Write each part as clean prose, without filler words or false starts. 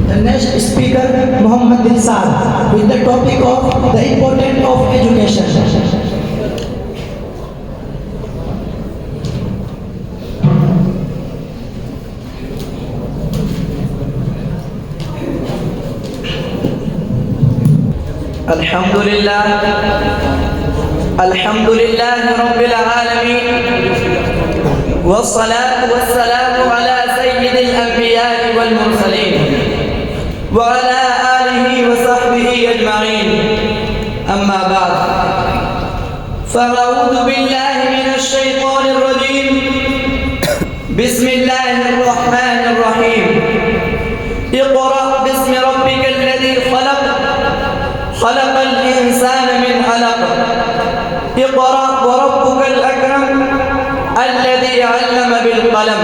The next speaker, Muhammad Dilsad, with the topic of the importance of education. الحمد لله رب العالمين والصلاة والسلام على سيد الأنبياء والمرسلين وعلى آله وصحبه أجمعين أما بعد فأعوذ بالله من الشيطان الرجيم بسم الله الرحمن الرحيم اقرأ باسم ربك الذي خلق خلق الإنسان من علق اقرأ وربك الأكرم الذي علم بالقلم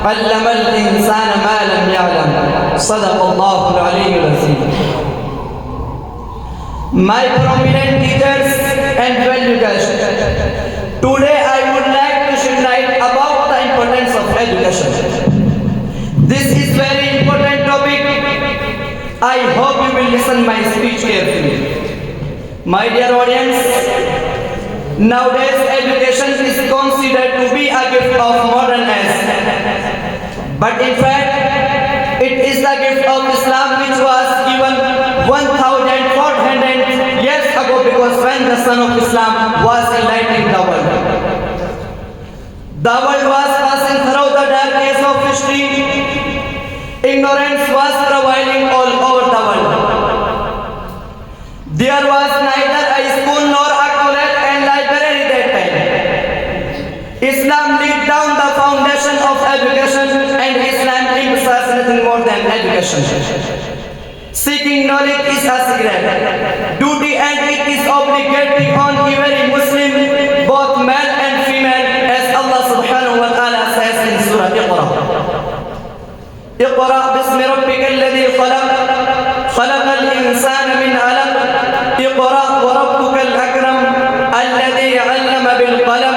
علم الإنسان ما لم يعلم صدق الله العلي العظيم. My prominent teachers and well-wishers, today I would like to shed light about the importance of education. This is very important topic. I hope you will listen my speech carefully. My dear audience, nowadays education is considered to be a gift of modern age. But in fact, it is the gift of Islam which was given 1400 years ago, because when the Son of Islam was enlightening the world. The world was passing through the dark days of history. Ignorance was prevailing all over the world. There was neither a school nor a college and library that time. Islam laid down the foundation of education, and Islam emphasizes nothing more than education. Seeking knowledge is a secret duty, and it is obligatory on every Muslim, both male and female, as Allah subhanahu wa ta'ala says in Surah Iqra. اقرأ باسم ربك الذي خلق خلق الإنسان من علق اقرأ وربك الأكرم الذي علم بالقلم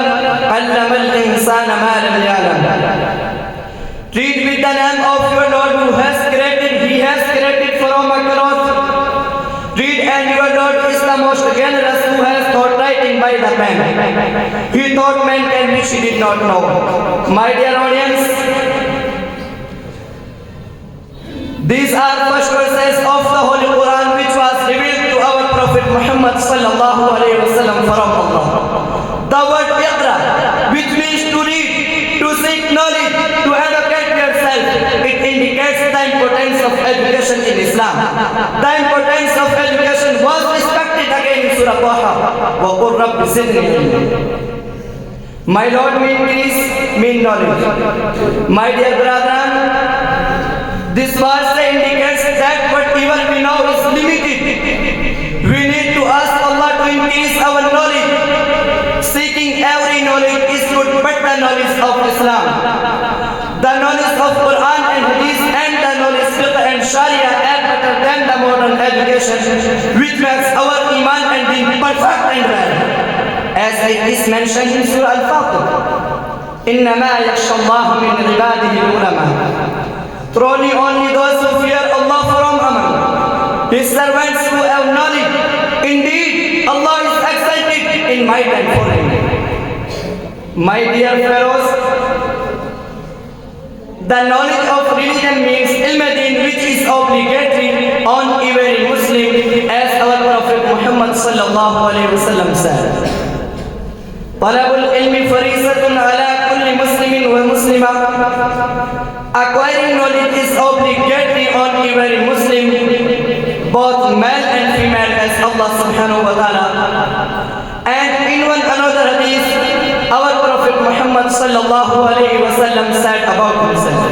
علم الإنسان ما لم يعلم. Read with the name of your Lord who has created. He has created from a cloth. Read, and your Lord is the most generous, who has taught writing by the pen. He taught mankind which he did not know. My dear audience, these are first verses of the Holy Quran which was revealed to our Prophet Muhammad sallallahu alayhi wa sallam from Allah. The word Iqra, which means to read, to seek knowledge, to educate yourself, it indicates the importance of education in Islam. The importance of education was respected again in Surah Taha. وَقُلْ رَبِّ زِدْنِي عِلْمًا. My Lord means peace, mean knowledge. My dear brethren, this verse indicates that whatever we know is limited. We need to ask Allah to increase our knowledge. Seeking every knowledge is good, but the knowledge of Islam, the knowledge of Quran and Hadith, and the knowledge of Fiqh and Sharia are better than the modern education, which makes our Iman and Deen perfect and well. As it is mentioned in Surah Al-Fatir, إِنَّمَا يَخْشَى اللَّهَ مِنْ عِبَادِهِ الْعُلَمَاء. Truly only those who fear Allah from among His servants who have knowledge. Indeed, Allah is exalted in might and foreign. My dear fellows, the knowledge of religion means ilm-e-din, which is obligatory on every Muslim, as our Prophet Muhammad sallallahu alayhi wa sallam said. طلب العلم فريضة على كل مسلم ومسلمة. Acquiring knowledge is obligatory on every Muslim, both male and female, as Allah subhanahu wa ta'ala. And in one another hadith, our Prophet Muhammad sallallahu alayhi wa sallam said about himself,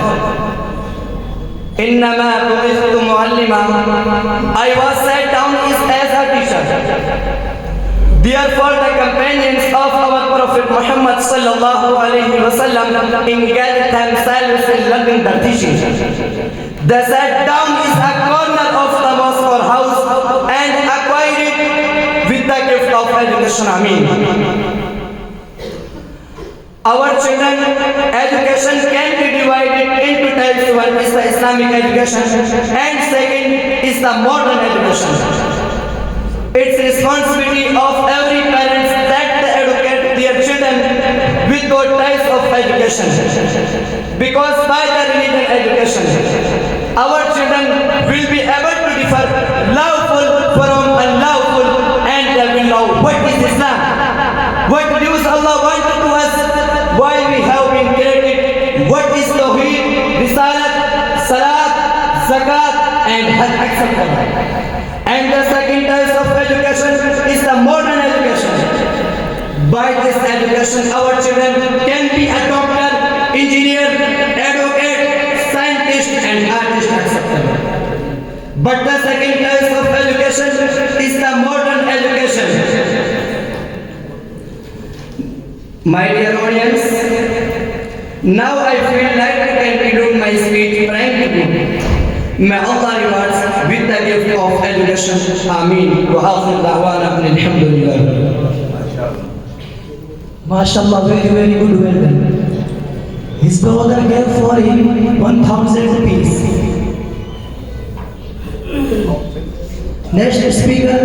إِنَّمَا بُعِثْتُ مُعَلِّمًا. I was set down as a teacher. Therefore, the companions of our Prophet Muhammad sallallahu alayhi wa sallam engaged themselves in learning the teaching. They sat down in a corner of the mosque or house and acquired it with the gift of education. Ameen. Our children education can be divided into types. One is the Islamic education and second is the modern education. It's responsibility of every parent that they educate their children with those types of education. Because by the religion education, our children will be able to differ lawful from unlawful and they will know what is Islam, what views Allah wanted to us, why we have been created, what is Tawheed, Risalat, Salat, Zakat and Hajj, etc. And the second type of education is the modern education. By this education, our children can be a doctor, engineer, advocate, scientist and artist, etc. But the second type of education is the modern education. My dear audience, now I feel like I can conclude my speech praying to you. May Allah rewards with the gift of education. Ameen. Wa akhir da'wana alhamdulillah. MashaAllah, very, very good, well done. His brother gave for him 1,000 rupees. Next speaker,